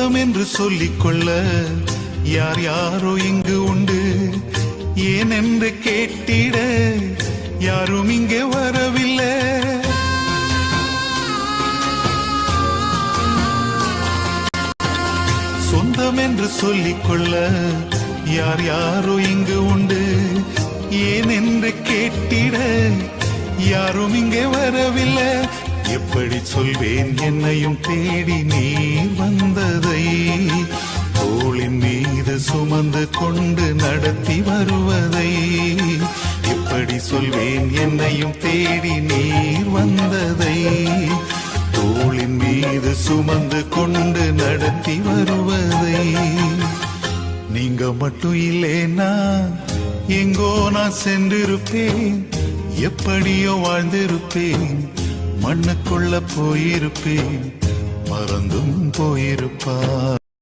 சொந்தம் என்று சொல்லிக்கொள்ள யார் யாரோ இங்கு உண்டு, ஏன் என்று கேட்டிட யாரும் இங்கே வரவில்லை. சொந்தம் என்று சொல்லிக்கொள்ள யார் யாரோ இங்கு உண்டு, ஏன் என்று கேட்டிட யாரும் இங்கே வரவில்லை. எப்படி சொல்வேன் என்னையும் தேடி நீ வந்ததை, தோளின் மீது சுமந்து கொண்டு நடத்தி வருவதை. எப்படி சொல்வேன் என்னையும் தேடி நீர் வந்ததை, தோளின் மீது சுமந்து கொண்டு நடத்தி வருவதை. நீங்க மட்டும் இல்லேனா எங்கோ நான் சென்றிருப்பேன், எப்படியோ வாழ்ந்திருப்பேன், மண்ணுக்குள்ள போயிருப்பேன், மறந்தும் போயிருப்பா.